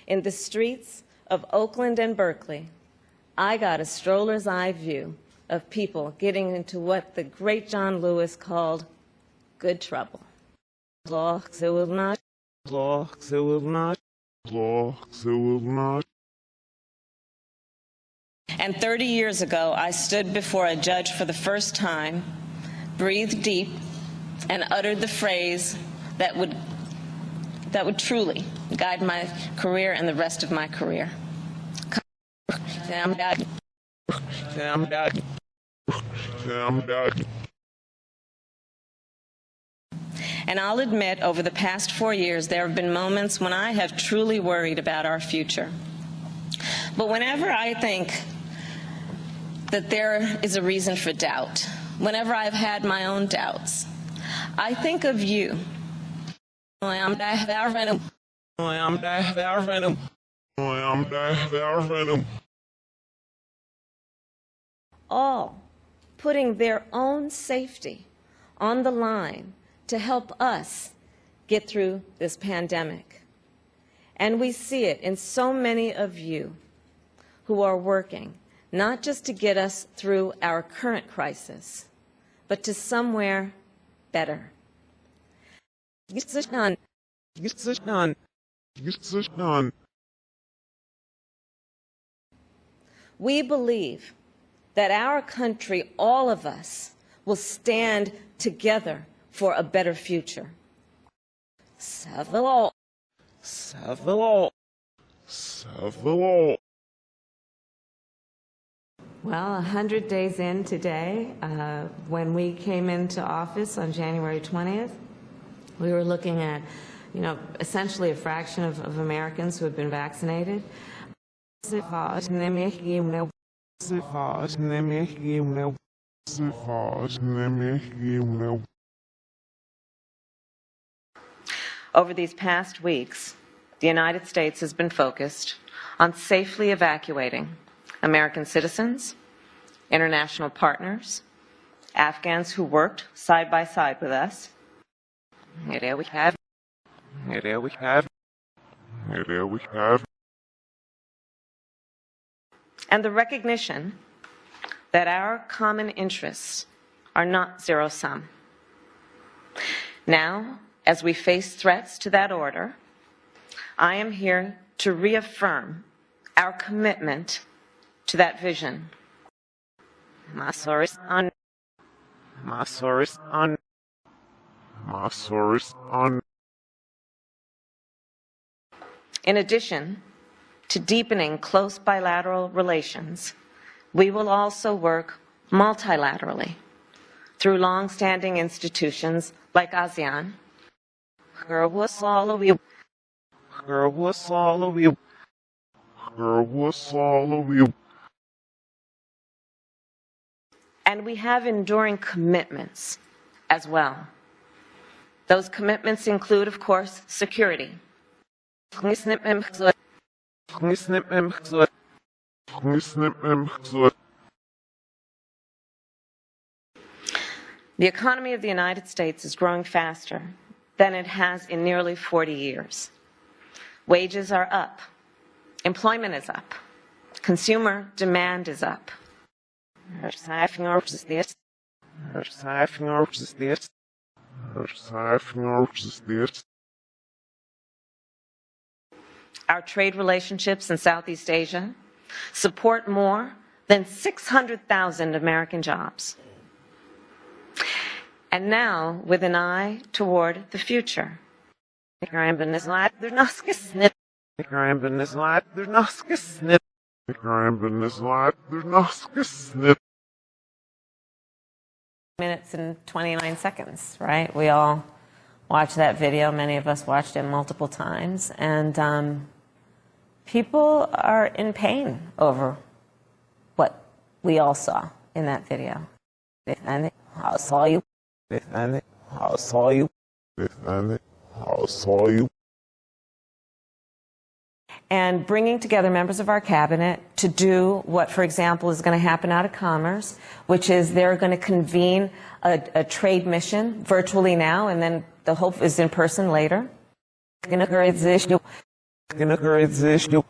In the streets of Oakland and Berkeley, I got a stroller's eye view of people getting into what the great John Lewis called good trouble. It will not. It will not. It will not. And 30 years ago, I stood before a judge for the first time, breathed deep, and uttered the phrase that would truly guide my career and the rest of my career. And I'll admit, over the past 4 years, there have been moments when I have truly worried about our future. But whenever I think that there is a reason for doubt, whenever I've had my own doubts, I think of you. All putting their own safety on the line to help us get through this pandemic. And we see it in so many of you who are working, not just to get us through our current crisis, but to somewhere better. We believe that our country, all of us, will stand together for a better future. Well, 100 days in today, when we came into office on January 20th, we were looking at, essentially a fraction of Americans who had been vaccinated. Over these past weeks, the United States has been focused on safely evacuating American citizens, international partners, Afghans who worked side by side with us. Here we have. And the recognition that our common interests are not zero-sum. Now, as we face threats to that order, I am here to reaffirm our commitment to that vision. In addition to deepening close bilateral relations, we will also work multilaterally through long-standing institutions like ASEAN, and we have enduring commitments as well. Those commitments include, of course, security. The economy of the United States is growing faster than it has in nearly 40 years. Wages are up. Employment is up. Consumer demand is up. Our trade relationships in Southeast Asia support more than 600,000 American jobs. And now, with an eye toward the future. Minutes and 29 seconds, right? We all watched that video. Many of us watched it multiple times. And people are in pain over what we all saw in that video. I saw you. I saw you. I saw you. And bringing together members of our cabinet to do what, for example, is going to happen out of Commerce, which is they're going to convene a trade mission virtually now, and then the hope is in person later. Gonna create issue.